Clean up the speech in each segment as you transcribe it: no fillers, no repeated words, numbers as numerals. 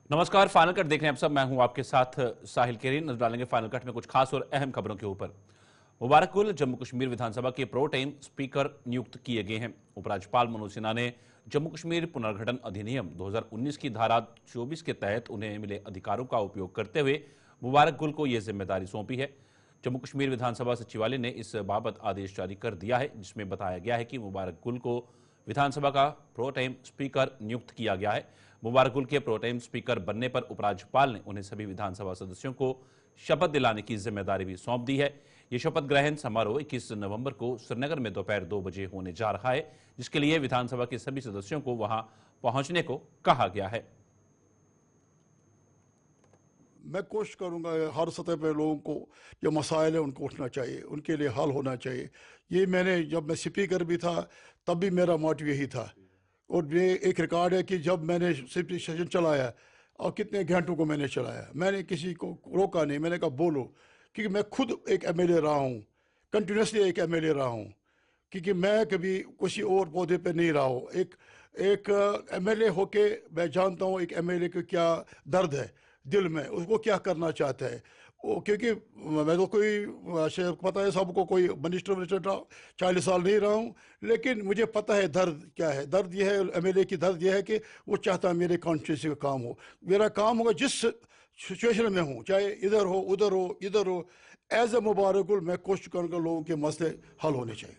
नमस्कार, final cut देख रहे हैं आप सब। मैं हूं आपके साथ साहिल केरी। नजर डालेंगे फाइनल कट में कुछ खास और अहम खबरों के ऊपर। मुबारक गुल जम्मू कश्मीर विधानसभा के प्रो टाइम स्पीकर नियुक्त किए गए हैं। उपराज्यपाल मनोज सिन्हा ने जम्मू कश्मीर पुनर्गठन अधिनियम 2019 की धारा 24 के तहत उन्हें मिले अधिकारों का उपयोग करते हुए मुबारक गुल को यह जिम्मेदारी सौंपी है। जम्मू कश्मीर विधानसभा सचिवालय ने इस बाबत आदेश जारी कर दिया है, जिसमें बताया गया है कि मुबारक गुल को विधानसभा का प्रो टाइम स्पीकर नियुक्त किया गया है। मुबारक गुल के प्रो टाइम स्पीकर बनने पर उपराज्यपाल ने उन्हें सभी विधानसभा सदस्यों को शपथ दिलाने की जिम्मेदारी भी सौंप दी है। ये शपथ ग्रहण समारोह 21 नवंबर को श्रीनगर में दोपहर 2 बजे होने जा रहा है, जिसके लिए विधानसभा के सभी सदस्यों को वहां पहुंचने को कहा गया है। मैं कोशिश करूंगा हर सतह पर लोगों को जो मसाइल है उनको उठना चाहिए, उनके लिए हल होना चाहिए। ये मैंने जब मैं स्पीकर भी था तब भी मेरा मोटिव यही था। और ये एक रिकॉर्ड है कि जब मैंने स्पीकर सेशन चलाया और कितने घंटों को मैंने चलाया, मैंने किसी को रोका नहीं। मैंने कहा बोलो, क्योंकि मैं खुद एक एमएलए रहा हूँ, कंटिन्यूसली एक एमएलए रहा हूँ, क्योंकि मैं कभी किसी और पौधे पे नहीं रहा हूँ। एक एक एमएलए होके मैं जानता हूँ एक एमएलए को क्या दर्द है दिल में, उसको क्या करना चाहता है वो। क्योंकि मैं तो कोई पता है सबको, कोई मिनिस्टर 40 साल नहीं रहा हूँ, लेकिन मुझे पता है दर्द क्या है। दर्द यह है एमएलए की, दर्द यह है कि वो चाहता है मेरे कॉन्स्टिट्यूंसी का काम हो, मेरा काम होगा जिस सिचुएशन में हूँ, चाहे इधर हो उधर हो इधर हो। एज ए मुबारकुल मैं कोशिश करूँगा लोगों के मसले हल होने चाहिए।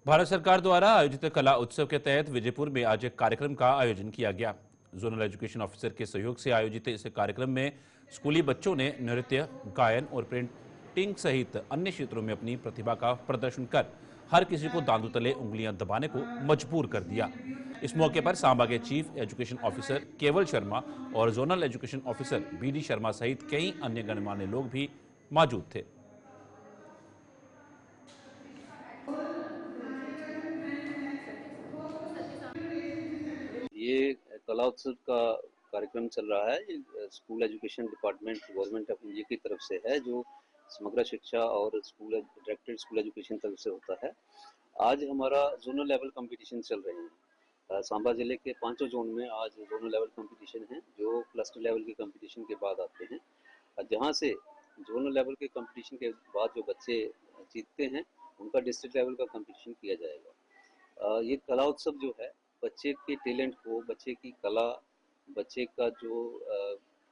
भारत सरकार द्वारा आयोजित कला उत्सव के तहत विजयपुर में आज एक कार्यक्रम का आयोजन किया गया। जोनल एजुकेशन ऑफिसर के सहयोग से आयोजित इस कार्यक्रम में स्कूली बच्चों ने नृत्य, गायन और पेंटिंग सहित अन्य क्षेत्रों में अपनी प्रतिभा का प्रदर्शन कर हर किसी को दांतों तले उंगलियां दबाने को मजबूर कर दिया। इस मौके पर सांबा के chief education officer Kewal Sharma और zonal education officer BD Sharma सहित कई अन्य गणमान्य लोग भी मौजूद थे। ये कला उत्सव का कार्यक्रम चल रहा है। ये school education department government of India की तरफ से है, जो समग्र शिक्षा और स्कूल डायरेक्टेड स्कूल एजुकेशन तरफ से होता है। आज हमारा जोनल लेवल कंपटीशन चल रहे हैं। सांबा जिले के 5 जोन में आज जोनल लेवल कंपटीशन है, जो क्लस्टर लेवल के कंपटीशन के बाद आते हैं। जहाँ से जोनल लेवल के कंपटीशन के बाद जो बच्चे जीतते हैं उनका डिस्ट्रिक्ट लेवल का कंपटीशन किया जाएगा। ये कला उत्सव जो है बच्चे के टैलेंट को, बच्चे की कला, बच्चे का जो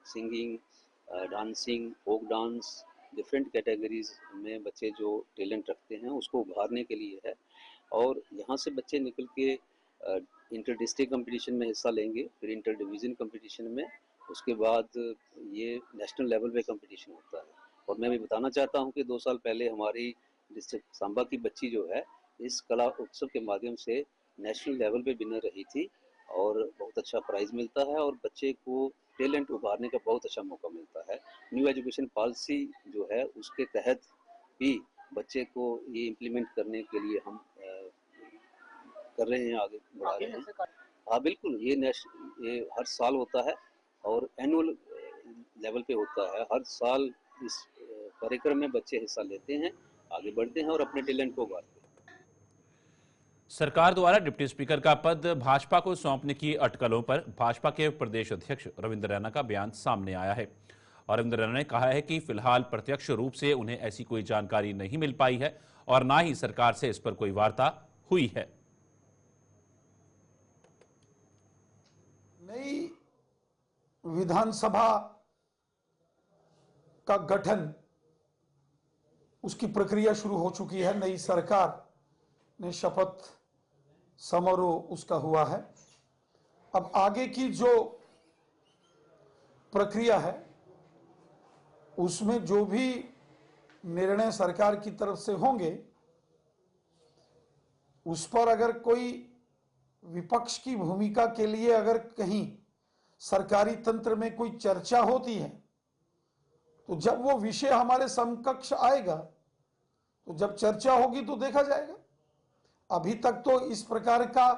singing, dancing, folk dance, different categories में बच्चे जो टैलेंट रखते हैं उसको उभारने के लिए है। और यहाँ से बच्चे निकल के इंटर डिस्ट्रिक्ट कंपटीशन में हिस्सा लेंगे, फिर इंटर डिवीज़न कंपटीशन में, उसके बाद ये नेशनल लेवल पे कंपटीशन होता है। और मैं भी बताना चाहता हूँ कि 2 साल पहले हमारी डिस्ट्रिक्ट सांबा की बच्ची जो है इस कला उत्सव के माध्यम से नेशनल लेवल पे विनर रही थी और बहुत अच्छा प्राइज मिलता है और बच्चे को टैलेंट उभारने का बहुत अच्छा मौका मिलता है। न्यू एजुकेशन पॉलिसी जो है उसके तहत भी बच्चे को ये इम्प्लीमेंट करने के लिए हम कर रहे हैं, आगे बढ़ा रहे हैं। हाँ बिल्कुल, ये हर साल होता है और एनुअल लेवल पे होता है। हर साल इस कार्यक्रम में बच्चे हिस्सा लेते हैं, आगे बढ़ते हैं और अपने टैलेंट को उभारते हैं। सरकार द्वारा डिप्टी स्पीकर का पद भाजपा को सौंपने की अटकलों पर भाजपा के प्रदेश अध्यक्ष रविंद्र रैना का बयान सामने आया है। और रविंद्र रैना ने कहा है कि फिलहाल प्रत्यक्ष रूप से उन्हें ऐसी कोई जानकारी नहीं मिल पाई है और ना ही सरकार से इस पर कोई वार्ता हुई है। नई विधानसभा का गठन, उसकी प्रक्रिया शुरू हो चुकी है। नई सरकार ने शपथ समारोह उसका हुआ है। अब आगे की जो प्रक्रिया है उसमें जो भी निर्णय सरकार की तरफ से होंगे उस पर अगर कोई विपक्ष की भूमिका के लिए अगर कहीं सरकारी तंत्र में कोई चर्चा होती है तो जब वो विषय हमारे समकक्ष आएगा तो जब चर्चा होगी तो देखा जाएगा। अभी तक तो इस प्रकार का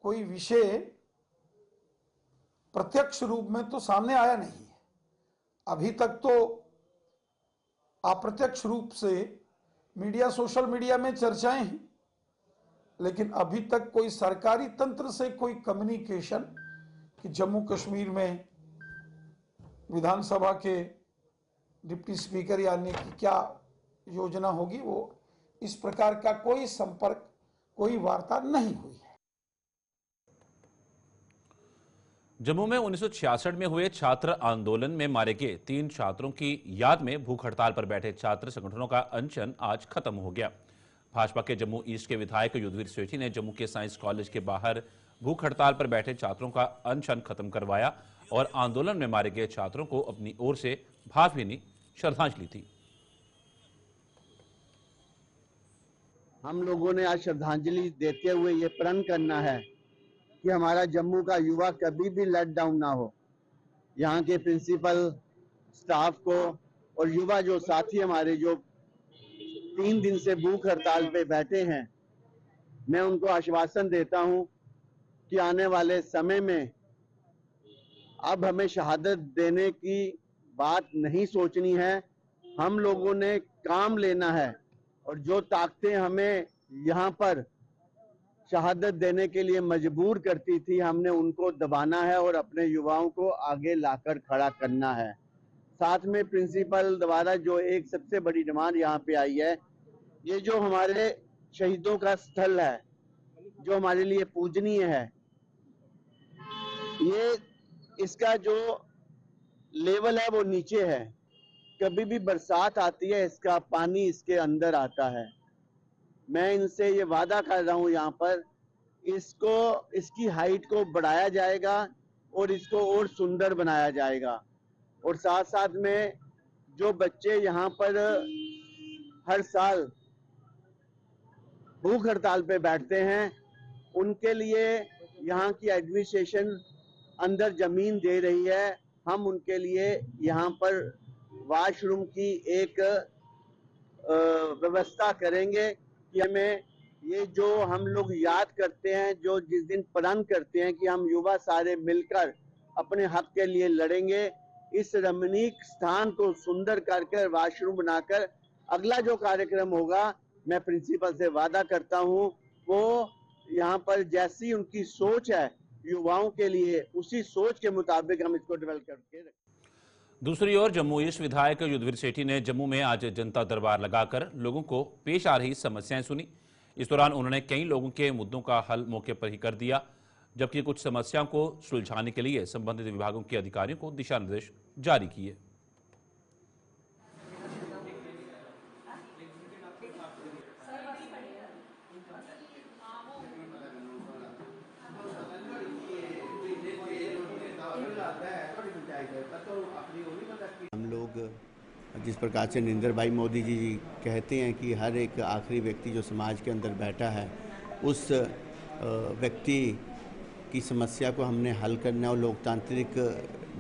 कोई विषय प्रत्यक्ष रूप में तो सामने आया नहीं है। अभी तक तो अप्रत्यक्ष रूप से मीडिया, सोशल मीडिया में चर्चाएं हैं, लेकिन अभी तक कोई सरकारी तंत्र से कोई कम्युनिकेशन कि जम्मू कश्मीर में विधानसभा के डिप्टी स्पीकर यानी कि क्या योजना होगी, वो इस प्रकार का कोई संपर्क, कोई वार्ता नहीं हुई है। जम्मू में 1966 में हुए छात्र आंदोलन में मारे गए 3 छात्रों की याद में भूख हड़ताल पर बैठे छात्र संगठनों का अनशन आज खत्म हो गया। भाजपा के जम्मू ईस्ट के विधायक युद्धवीर सेठी ने जम्मू के साइंस कॉलेज के बाहर भूख हड़ताल पर बैठे छात्रों का अनशन खत्म करवाया और आंदोलन में मारे गए छात्रों को अपनी ओर से भावभीनी श्रद्धांजलि दी। हम लोगों ने आज श्रद्धांजलि देते हुए ये प्रण करना है कि हमारा जम्मू का युवा कभी भी लेट डाउन ना हो। यहाँ के प्रिंसिपल, स्टाफ को और युवा जो साथी हमारे जो 3 दिन से भूख हड़ताल पे बैठे हैं, मैं उनको आश्वासन देता हूँ कि आने वाले समय में अब हमें शहादत देने की बात नहीं सोचनी है। हम लोगों ने काम लेना है और जो ताकतें हमें यहाँ पर शहादत देने के लिए मजबूर करती थी, हमने उनको दबाना है और अपने युवाओं को आगे लाकर खड़ा करना है। साथ में प्रिंसिपल द्वारा जो एक सबसे बड़ी डिमांड यहाँ पे आई है, ये जो हमारे शहीदों का स्थल है, जो हमारे लिए पूजनीय है, ये इसका जो लेवल है वो नीचे है। कभी भी बरसात आती है, इसका पानी इसके अंदर आता है। मैं इनसे ये वादा कर रहा हूँ यहाँ पर इसकी हाइट को बढ़ाया जाएगा और इसको और सुंदर बनाया जाएगा। और साथ साथ में जो बच्चे यहाँ पर हर साल भूख हड़ताल पे बैठते हैं, उनके लिए यहाँ की एडमिनिस्ट्रेशन अंदर जमीन दे रही है। हम उनके लिए यहाँ पर वॉशरूम की एक व्यवस्था करेंगे कि हमें ये जो हम लोग याद करते हैं, जो जिस दिन प्रण करते हैं कि हम युवा सारे मिलकर अपने हक के लिए लड़ेंगे, इस रमणीक स्थान को सुंदर करके वॉशरूम बनाकर अगला जो कार्यक्रम होगा, मैं प्रिंसिपल से वादा करता हूँ वो यहाँ पर जैसी उनकी सोच है युवाओं के लिए, उसी सोच के मुताबिक हम इसको डेवलप करके। दूसरी ओर जम्मू ईस्ट विधायक युद्धवीर सेठी ने जम्मू में आज जनता दरबार लगाकर लोगों को पेश आ रही समस्याएं सुनी। इस दौरान उन्होंने कई लोगों के मुद्दों का हल मौके पर ही कर दिया, जबकि कुछ समस्याओं को सुलझाने के लिए संबंधित विभागों के अधिकारियों को दिशा निर्देश जारी किए। हम लोग जिस प्रकार से नरेंद्र भाई मोदी जी कहते हैं कि हर एक आखिरी व्यक्ति जो समाज के अंदर बैठा है, उस व्यक्ति की समस्या को हमने हल करना और लोकतांत्रिक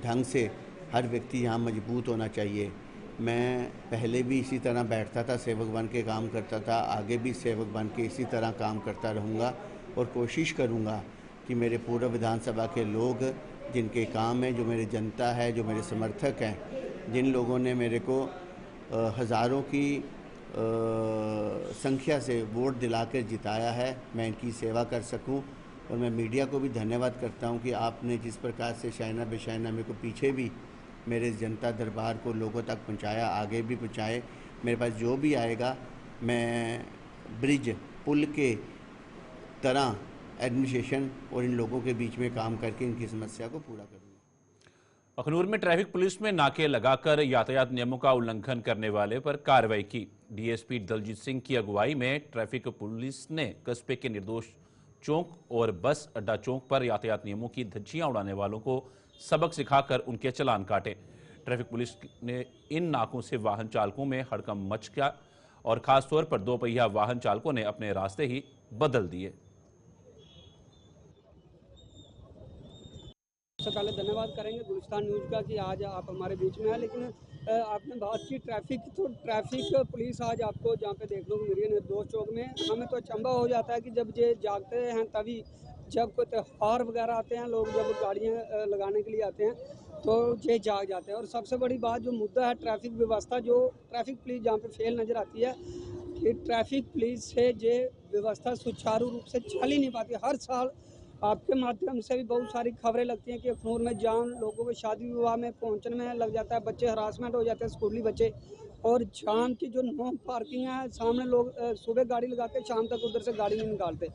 ढंग से हर व्यक्ति यहाँ मजबूत होना चाहिए। मैं पहले भी इसी तरह बैठता था, सेवक बन के काम करता था, आगे भी सेवक बन के इसी तरह काम करता रहूँगा और कोशिश करूँगा कि मेरे पूर्व विधानसभा के लोग जिनके काम हैं, जो मेरी जनता है, जो मेरे समर्थक हैं, जिन लोगों ने मेरे को हज़ारों की संख्या से वोट दिलाकर जिताया है, मैं इनकी सेवा कर सकूं। और मैं मीडिया को भी धन्यवाद करता हूं कि आपने जिस प्रकार से शाइना बेशाइना मेरे को पीछे भी मेरे जनता दरबार को लोगों तक पहुंचाया, आगे भी पहुंचाए। मेरे पास जो भी आएगा मैं ब्रिज पुल के तरह एडमिनिस्ट्रेशन और इन लोगों के बीच में काम करके इनकी समस्या को पूरा करूँगा। अखनूर में ट्रैफिक पुलिस में नाके लगाकर यातायात नियमों का उल्लंघन करने वाले पर कार्रवाई की। डीएसपी दलजीत सिंह की अगुवाई में ट्रैफिक पुलिस ने कस्बे के निर्दोष चौक और बस अड्डा चौक पर यातायात नियमों की धज्जियां उड़ाने वालों को सबक सिखाकर उनके चालान काटे। ट्रैफिक पुलिस ने इन नाकों से वाहन चालकों में हड़कंप मच गया और खासतौर पर 2 पहिया वाहन चालकों ने अपने रास्ते ही बदल दिए। सबसे पहले धन्यवाद करेंगे गुलिस्तान न्यूज़ का कि आज आप हमारे बीच में हैं। लेकिन आपने बात की ट्रैफिक, तो ट्रैफिक पुलिस आज आपको जहाँ पे देखने को मिली है निर्दोष चौक में, हमें तो अचंभा हो जाता है कि जब ये जागते हैं तभी, जब कोई त्यौहार वगैरह आते हैं, लोग जब गाड़ियाँ लगाने के लिए आते हैं तो ये जाग जाते हैं। और सबसे बड़ी बात जो मुद्दा है ट्रैफिक व्यवस्था, जो ट्रैफिक पुलिस जहाँ पे फेल नज़र आती है कि ट्रैफिक पुलिस से ये व्यवस्था सुचारू रूप से चल ही नहीं पाती। हर साल आपके माध्यम से भी बहुत सारी खबरें लगती हैं कि अखनूर में जाम, लोगों को शादी विवाह में पहुंचने में लग जाता है, बच्चे हरासमेंट हो जाते हैं, स्कूली बच्चे। और जाम की जो नो पार्किंग है, सामने लोग सुबह गाड़ी लगा के शाम तक उधर से गाड़ी नहीं निकालते।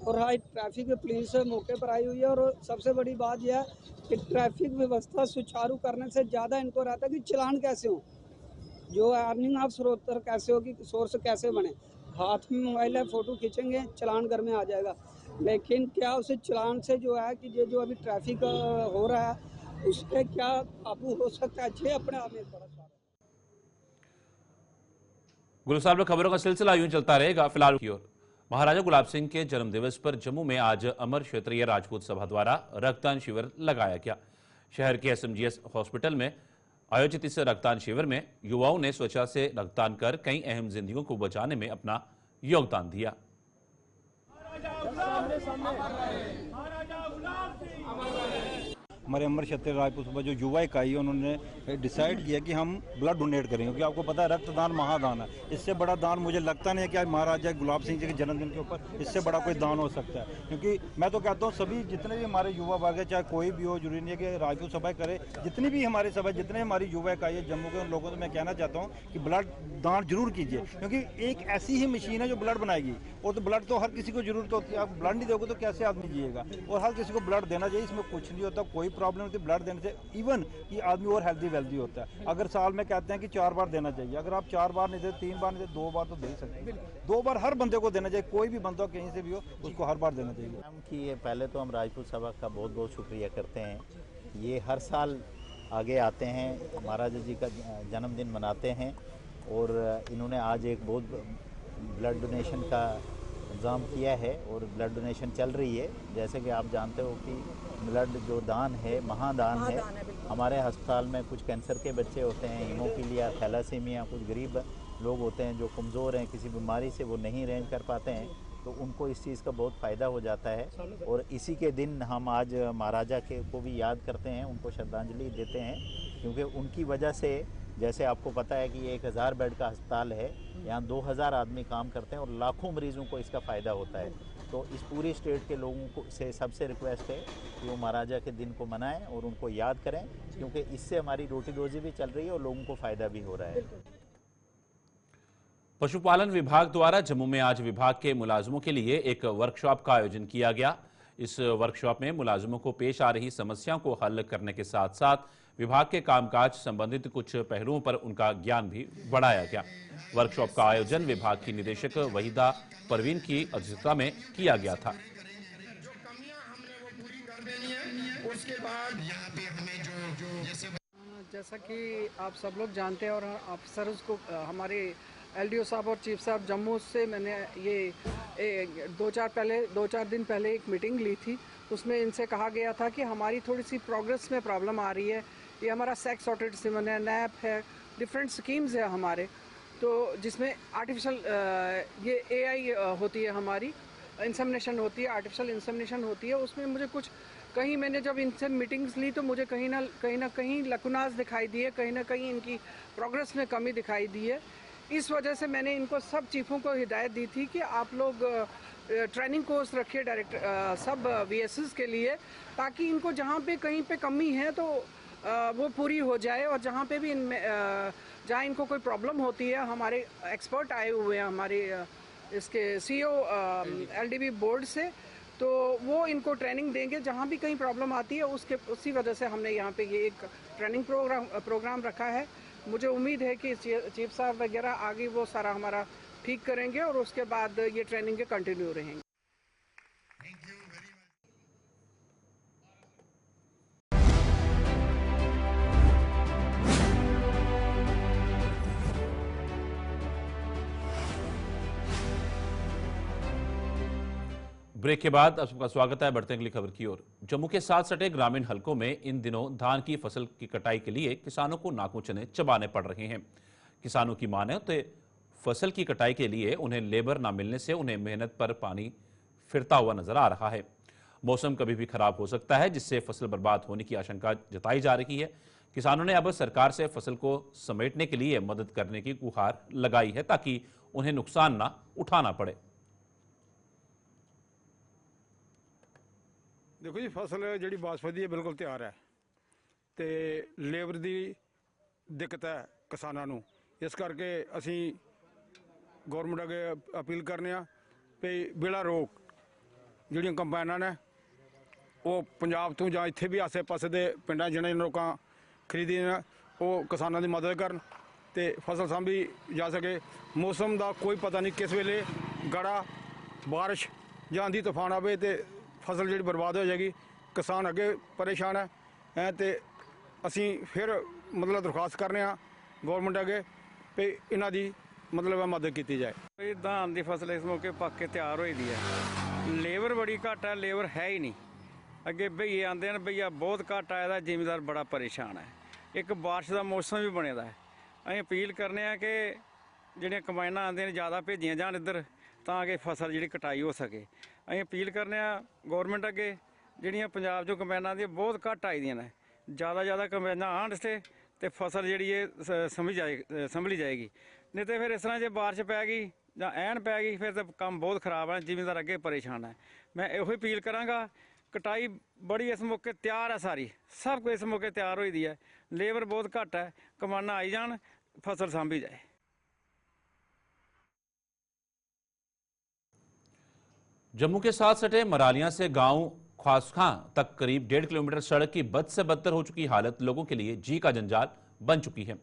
और हाई ट्रैफिक पुलिस मौके पर आई हुई है। और सबसे बड़ी बात यह है कि ट्रैफिक व्यवस्था सुचारू करने से ज़्यादा इनको रहता है कि चलान कैसे हो, जो अर्निंग ऑफ स्रोत कैसे होगी, सोर्स कैसे बने। हाथ में मोबाइल है, फ़ोटो खींचेंगे, चलान घर में आ जाएगा। लेकिन क्या उस चलान से जो है कि ये जो अभी ट्रैफिक हो रहा है उस पर क्या काबू हो सकता है, ये अपने आप में एक बड़ा सवाल है। गुलसार में खबरों का सिलसिला यूं चलता रहेगा। फिलहाल की ओर महाराजा गुलाब सिंह के जन्मदिवस पर जम्मू में आज अमर क्षेत्रीय राजपूत सभा द्वारा रक्तदान शिविर लगाया गया। शहर के SMGS हॉस्पिटल में आयोजित इस रक्तदान शिविर में युवाओं ने स्वेच्छा से रक्तदान कर कई अहम जिंदगियों को बचाने में अपना योगदान दिया। हमारे अमर क्षेत्रीय राजपूत सभा जो युवा इकाई है उन्होंने डिसाइड किया कि हम ब्लड डोनेट करेंगे, क्योंकि आपको पता है रक्तदान महादान है। इससे बड़ा दान मुझे लगता नहीं है कि आज महाराजा गुलाब सिंह जी के जन्मदिन के ऊपर इससे बड़ा कोई दान हो सकता है। क्योंकि मैं तो कहता हूँ सभी जितने भी हमारे युवा वर्ग है, चाहे कोई भी हो, जरूरी नहीं है कि राजपूत सभा करे, जितनी भी हमारी सभा, जितने हमारी युवा इकाई है जम्मू के, उन लोगों से मैं कहना चाहता हूँ कि ब्लड दान जरूर कीजिए, क्योंकि एक ऐसी ही मशीन है जो ब्लड बनाएगी। और तो ब्लड तो हर किसी को जरूरत होती है, आप ब्लड नहीं दोगे तो कैसे आदमी जिएगा। और हर किसी को ब्लड देना चाहिए, इसमें कुछ नहीं होता, कोई प्रॉब्लम नहीं होती ब्लड देने से। इवन कि आदमी और हेल्दी वेल्दी होता है। अगर साल में कहते हैं कि 4 बार देना चाहिए, अगर आप 4 बार नहीं देते, 3 बार नहीं देते, 2 बार तो दे सकते हैं। 2 बार हर बंदे को देना चाहिए, कोई भी बंदा कहीं से भी हो उसको हर बार देना चाहिए। कि ये पहले तो हम राजपूत सभा का बहुत बहुत शुक्रिया करते हैं। ये हर साल आगे आते हैं, महाराजा जी का जन्मदिन मनाते हैं और इन्होंने आज एक बहुत ब्लड डोनेशन का इंतज़ाम किया है और ब्लड डोनेशन चल रही है। जैसे कि आप जानते हो कि ब्लड जो दान है महादान है। हमारे अस्पताल में कुछ कैंसर के बच्चे होते हैं, हीमोफीलिया, थैलासीमिया, कुछ गरीब लोग होते हैं जो कमज़ोर हैं, किसी बीमारी से वो नहीं रेंज कर पाते हैं, तो उनको इस चीज़ का बहुत फ़ायदा हो जाता है। और इसी के दिन हम आज महाराजा के को भी याद करते हैं, उनको श्रद्धांजलि देते हैं, क्योंकि उनकी वजह से, जैसे आपको पता है कि ये 1000 बेड का अस्पताल है, यहाँ 2000 आदमी काम करते हैं और लाखों मरीजों को इसका फ़ायदा होता है। तो इस पूरी स्टेट के लोगों को से सबसे रिक्वेस्ट है कि वो महाराजा के दिन को मनाएं और उनको याद करें, क्योंकि इससे हमारी रोटी रोजी भी चल रही है और लोगों को फ़ायदा भी हो रहा है। पशुपालन विभाग द्वारा जम्मू में आज विभाग के मुलाजमों के लिए एक वर्कशॉप का आयोजन किया गया। इस वर्कशॉप में मुलाजमों को पेश आ रही समस्याओं को हल करने के साथ साथ विभाग के कामकाज संबंधित कुछ पहलुओं पर उनका ज्ञान भी बढ़ाया गया। वर्कशॉप का आयोजन विभाग की निदेशक वहीदा परवीन की अध्यक्षता में किया गया था। जैसा कि आप सब लोग जानते हैं और अफसर्स को, हमारे LDO साहब और चीफ साहब जम्मू से मैंने ये 2-4 दिन पहले एक मीटिंग ली थी। उसमें इनसे कहा गया था कि हमारी थोड़ी सी प्रोग्रेस में प्रॉब्लम आ रही है। ये हमारा सेक्स सॉर्टेड सिमन है, नैप है, डिफरेंट स्कीम्स है हमारे, तो जिसमें आर्टिफिशियल ये AI होती है, हमारी इंसेमिनेशन होती है, आर्टिफिशियल इंसेमिनेशन होती है। उसमें मुझे कुछ कहीं मैंने जब इनसे मीटिंग्स ली तो मुझे कहीं ना कहीं लकुनाज दिखाई दिए, कहीं ना कहीं इनकी प्रोग्रेस में कमी दिखाई दी है। इस वजह से मैंने इनको सब चीफों को हिदायत दी थी कि आप लोग ट्रेनिंग कोर्स रखिए डायरेक्टर सब VSs के लिए, ताकि इनको जहाँ पे कहीं पे कमी है तो वो पूरी हो जाए। और जहाँ पे भी इनमें जहाँ इनको कोई प्रॉब्लम होती है, हमारे एक्सपर्ट आए हुए हैं हमारे इसके CEO LDB बोर्ड से, तो वो इनको ट्रेनिंग देंगे। जहाँ भी कहीं प्रॉब्लम आती है उसी वजह से हमने यहाँ पे ये एक ट्रेनिंग प्रोग्राम रखा है। मुझे उम्मीद है कि चीफ साहब वगैरह आगे वो सारा हमारा ठीक करेंगे और उसके बाद ये ट्रेनिंग के कंटिन्यू रहेंगे। ब्रेक के बाद आप सबका स्वागत है। बढ़ते हैं अगली खबर की ओर। जम्मू के साथ सटे ग्रामीण हलकों में इन दिनों धान की फसल की कटाई के लिए किसानों को नाकों चने चबाने पड़ रहे हैं। किसानों की माने तो फसल की कटाई के लिए उन्हें लेबर ना मिलने से उन्हें मेहनत पर पानी फिरता हुआ नजर आ रहा है। मौसम कभी भी खराब हो सकता है, जिससे फसल बर्बाद होने की आशंका जताई जा रही है। किसानों ने अब सरकार से फसल को समेटने के लिए मदद करने की गुहार लगाई है, ताकि उन्हें नुकसान ना उठाना पड़े। देखो जी, फसल जी बासमती है बिल्कुल तैयार है, तो लेबर की दिक्कत है किसानों को, इस करके असी गौरमेंट अगे अपील करने भी बिला रोक जिहड़ियां कंबाइनां ने वो पंजाब तो जां इत्थे भी आसे पासे दे पिंडां जिन्हें लोकां खरीदी ने वो किसानों की मदद करन ते फसल सांभी जा सके। मौसम का कोई पता नहीं किस वेले गड़ा बारिश जां आंधी तूफान आवे ते फसल जी बर्बाद हो जाएगी। किसान अगे परेशान है ते असी फिर मतलब दरखास्त करने गौरमेंट अगे भी इन्हां दी मतलब मदद की जाए। धान की फसल इस मौके पक के तैयार हुई दी है, लेबर बड़ी घट है, लेबर है ही नहीं। अगे भईए आते हैं, भईया बहुत घट आया था, जिमीदार बड़ा परेशान है। एक बारिश का मौसम भी बने दा है। असीं अपील करने कि जिहड़ियां कंबाइनां आंदियां ज़्यादा भेजियां जान इधर ताकि फसल जी कटाई हो सके। असीं अपील करने गौरमेंट अगे जिहड़ियां पंजाब चों कंबाइनां आंदियां बहुत घट आई दियां ने, ज़्यादा कंबाइनां आन इत्थे ते फसल जिहड़ी है संभली जाएगी। नहीं तो फिर इस तरह जो बारिश पै गई जां ऐन पै गई फिर तो काम बहुत खराब है, जिमीदार अगे परेशान है। मैं यो अपील करांगा, कटाई बड़ी इस मौके तैयार है, सारी सब कुछ इस मौके तैयार हुई दी है, लेबर बहुत घट है, कमाना आई जान, फसल सांभी जाए। जम्मू के साथ सटे मरालियां से गांव ख्वासखां तक करीब 1.5 किलोमीटर सड़क की बद से बदतर हो चुकी हालत लोगों के लिए जी का जंजाल बन चुकी है।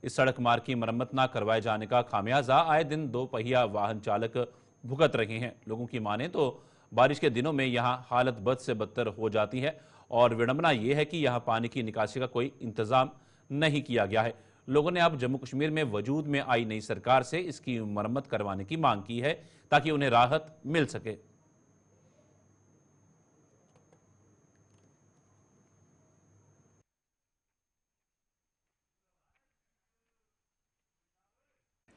इस सड़क मार्ग की मरम्मत न करवाए जाने का खामियाजा आए दिन 2 पहिया वाहन चालक भुगत रहे हैं। लोगों की माने तो बारिश के दिनों में यहां हालत बद से बदतर हो जाती है और विडंबना यह है कि यहां पानी की निकासी का कोई इंतजाम नहीं किया गया है। लोगों ने अब जम्मू कश्मीर में वजूद में आई नई सरकार से इसकी मरम्मत करवाने की मांग की है ताकि उन्हें राहत मिल सके।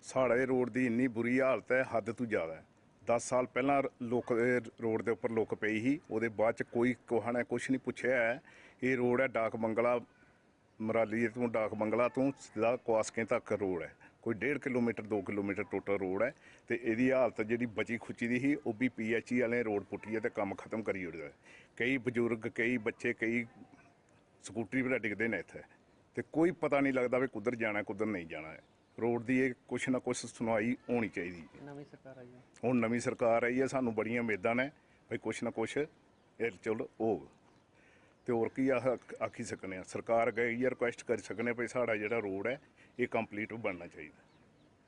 साढ़े रोड की इन्नी बुरी हालत है, हद तो ज़्यादा है। 10 साल पहला लोक रोड के उपर लुक पई ही, वो बाद च कोई कोहा ने कुछ नहीं पूछा है। ये रोड है डाक बंगला, मराली तो डाक बंगला तो सीधा क्वासकें तक रोड है, कोई 1.5 किलोमीटर 2 किलोमीटर टोटल रोड है। तो यदी हालत जी बची खुची दी ही, वो भी PHE वाले रोड पुट्टिए तो काम खत्म करी ओड़दा है। कई बजुर्ग, कई बच्चे, कई स्कूटरी पर डिगते हैं इत्थे, तो कोई पता नहीं लगता भी कुधर जाना कुधर नहीं जाना है। रोड की कुछ ना कुछ सुनवाई होनी चाहिए। नवीं सरकार आई है, हुण नवीं सरकार आई है, सानू बड़ियां उम्मीदां ने भाई कुछ ना कुछ चलो होग। तो होर की आखी सकने आ, सरकार अगे इयै रिक्वेस्ट कर सकने भाई साड़ा जिहड़ा रोड है ये कंप्लीट बनना चाहिए।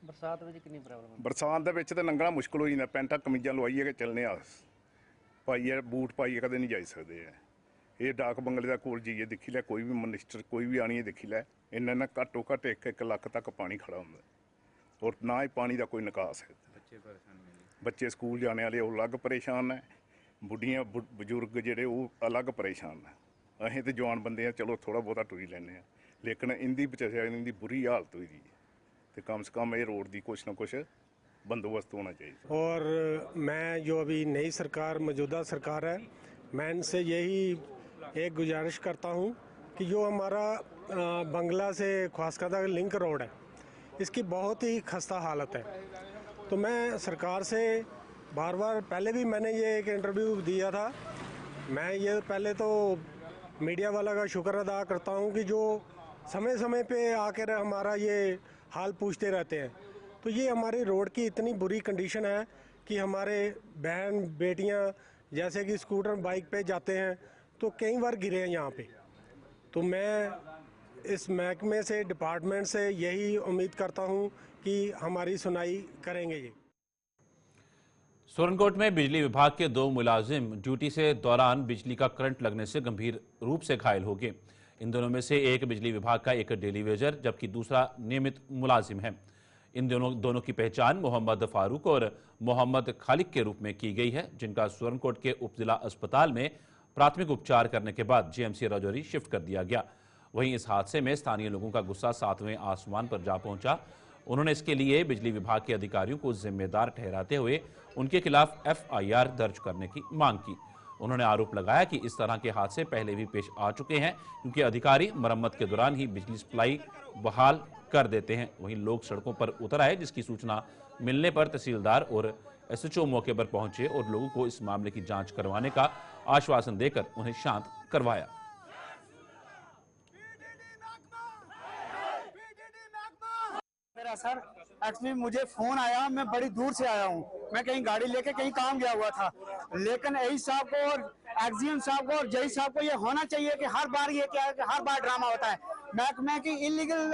बरसात में कितनी प्रॉब्लम है? बरसात दे विच ते लंघना मुश्किल हो जांदा, पैंटां कमीजां लवाइए के चलने आ, पाइए बूट पाइए कदे नहीं जाई सकदे है। ये डाक बंगले का कोल जाइए दिखी लै, कोई भी मिनिस्टर कोई भी आनी है दिखी लै, इन्ना घट्टो घट्ट 1 लाख तक पानी खड़ा होंदा और ना ही पानी का कोई निकास है। बच्चे स्कूल जाने वाले अलग परेशान है, बुढ़ियां बजुर्ग जेडे वो अलग परेशान है। असीं तो जवान बंदे हैं, चलो थोड़ा बहुता टुरी लैने, लेकिन इनकी बेचारे इनकी बुरी हालत हुई है। तो कम से कम ये रोड की कुछ ना कुछ बंदोबस्त होना चाहिए। और मैं जो अभी नई सरकार मौजूदा सरकार है, मैं इनसे यही एक गुजारिश करता हूँ कि जो हमारा बंगला से ख्वासका तक लिंक रोड है, इसकी बहुत ही खस्ता हालत है। तो मैं सरकार से बार बार, पहले भी मैंने ये एक इंटरव्यू दिया था, मैं ये पहले तो मीडिया वाला का शुक्र अदा करता हूँ कि जो समय समय पे आकर हमारा ये हाल पूछते रहते हैं। तो ये हमारी रोड की इतनी बुरी कंडीशन है कि हमारे बहन बेटियाँ जैसे कि स्कूटर बाइक पे जाते हैं तो कई बार गिरे हैं यहाँ पे। तो मैं इस महकमे से, डिपार्टमेंट से यही उम्मीद करता हूँ कि हमारी सुनाई करेंगे। ये सोरनकोट में बिजली विभाग के 2 मुलाजिम ड्यूटी से दौरान बिजली का करंट लगने से गंभीर रूप से घायल हो गए। इन दोनों में से एक बिजली विभाग का एक डेली वेजर जबकि दूसरा नियमित मुलाजिम है। इन दोनों की पहचान मोहम्मद फारूक और मोहम्मद खालिक के रूप में की गई है, जिनका सोरनकोट के उपजिला अस्पताल में प्राथमिक उपचार करने के बाद GMC राजौरी शिफ्ट कर दिया गया। वहीं इस हादसे में स्थानीय लोगों का गुस्सा 7वें आसमान पर जा पहुंचा। उन्होंने इसके लिए बिजली विभाग के अधिकारियों को जिम्मेदार ठहराते हुए उनके खिलाफ FIR दर्ज करने की मांग की। उन्होंने आरोप लगाया कि इस तरह के हादसे पहले भी पेश आ चुके हैं, क्योंकि अधिकारी मरम्मत के दौरान ही बिजली सप्लाई बहाल कर देते हैं। वहीं लोग सड़कों पर उतर आए, जिसकी सूचना मिलने पर तहसीलदार और SHO मौके पर पहुंचे और लोगों को इस मामले की जांच करवाने का आश्वासन देकर उन्हें शांत करवाया। मेरा सर एक्चुअली मुझे फोन आया, मैं बड़ी दूर से आया हूँ, मैं कहीं गाड़ी लेके कहीं काम गया हुआ था, लेकिन एई साहब को और एक्जीएम साहब को और जई साहब को ये होना चाहिए कि हर बार ये क्या है कि हर बार ड्रामा होता है। महकमा की इलीगल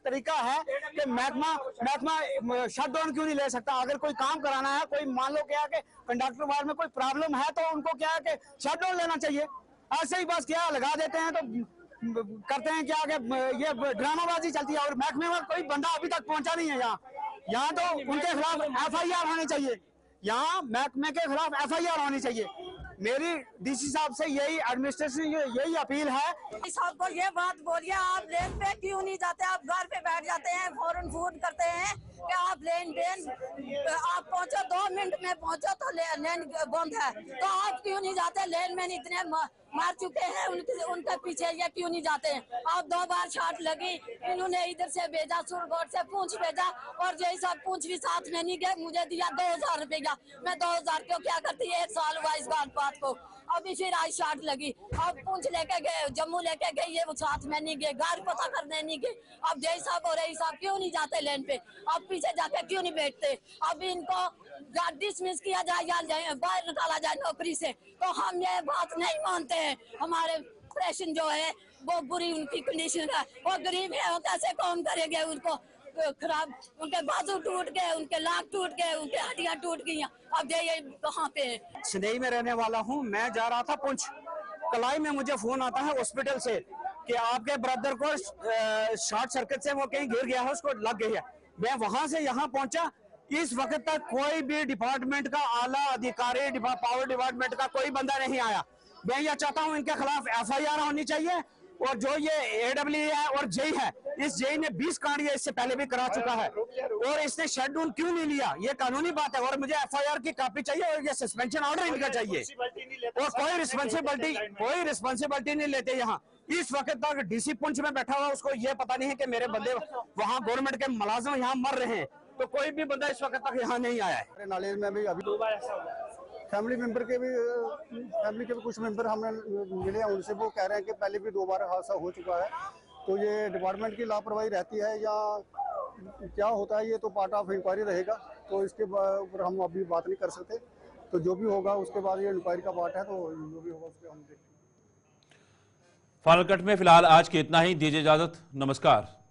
तरीका है कि महकमा शटडाउन क्यों नहीं ले सकता। अगर कोई काम कराना है, कोई मान लो क्या है कि कंडक्टर वार्ड में कोई प्रॉब्लम है तो उनको क्या है कि शटडाउन लेना चाहिए। ऐसे ही बस क्या लगा देते हैं तो करते हैं क्या कि ये ड्रामाबाजी चलती है। और महकमे में कोई बंदा अभी तक पहुंचा नहीं है यहाँ तो उनके खिलाफ एफआईआर होनी चाहिए, यहाँ महकमे के खिलाफ एफआईआर होनी चाहिए। मेरी डीसी साहब से यही एडमिनिस्ट्रेशन यही अपील है। साहब को ये बात बोलिए, आप लेन पे क्यों नहीं जाते, आप घर पे बैठ जाते हैं, फौरन फोन करते हैं कि आप लेन आप पहुंचो 2 मिनट में पहुंचो तो लेन बंद है, तो आप क्यों नहीं जाते। लेन में इतने मार चुके हैं, उनके पीछे ये क्यों नहीं जाते हैं। आप 2 बार छाट लगी, इन्होंने इधर से भेजा, सुरगोट से पूंछ भेजा, और जैसा साहब पूंछ भी साथ में नहीं गए, मुझे दिया 2000 रुपया। मैं 2000 क्यों क्या करती है, 1 साल हुआ इस बात को। अभी फिर आज छाट लगी, अब पूंछ लेके गए, जम्मू लेके गए, ये वो साथ में नहीं गए, गाड़ी पता करने नहीं गए। अब जय साहब और रही साहब क्यों नहीं जाते लेन पे, अब पीछे जाके क्यों नहीं बैठते। अब इनको डिसमिस किया जाए या बाहर निकाला जाए नौकरी से, तो हम ये बात नहीं मानते हैं। हमारे पेशेंट जो है वो बुरी उनकी कंडीशन है, वो गरीब है, वो कैसे काम करेंगे। उनको खराब, उनके बाजू टूट गए, उनके लाख टूट गए, उनके हड्डियां टूट गई। अब ये कहाँ पे है। सनई में रहने वाला हूँ, मैं जा रहा था पुंछ, कलाई में मुझे फोन आता है हॉस्पिटल से कि आपके ब्रदर को शॉर्ट सर्किट से वो कहीं गिर गया है, उसको लग गई है। मैं वहां से यहाँ पहुंचा, इस वक्त तक कोई भी डिपार्टमेंट का आला अधिकारी, पावर डिपार्टमेंट का कोई बंदा नहीं आया। मैं ये चाहता हूँ इनके खिलाफ एफआईआर होनी चाहिए। और जो ये एडब्ल्यू है और जेई है, इस जेई ने 20 कांड इससे पहले भी करा चुका है, और इसने शेड्यूल क्यों नहीं लिया, ये कानूनी बात है। और मुझे एफआईआर की कॉपी चाहिए और ये सस्पेंशन ऑर्डर इनका चाहिए। और कोई रिस्पॉन्सिबिलिटी नहीं लेते यहाँ। इस वक्त तक डीसी पुंछ में बैठा हुआ, उसको ये पता नहीं है कि मेरे बंदे वहाँ गवर्नमेंट के मुलाजिम यहाँ मर रहे हैं, तो कोई भी बंदा इस वक्त तक यहाँ नहीं आया है। नाले में भी अभी 2 बार ऐसा हुआ है। फैमिली के भी कुछ मेंबर हमें मिले हैं, उनसे वो कह रहे हैं कि पहले भी 2 बार हादसा हो चुका है। तो ये डिपार्टमेंट की लापरवाही रहती है या क्या होता है, ये तो पार्ट ऑफ इंक्वायरी रहेगा, तो इसके ऊपर हम अभी बात नहीं कर सकते। तो जो भी होगा उसके बाद ये इंक्वायरी का पार्ट है, तो जो भी होगा उसके हम देखेंगे। फाइनल कट में फिलहाल आज के इतना ही, दीजिए इजाजत, नमस्कार।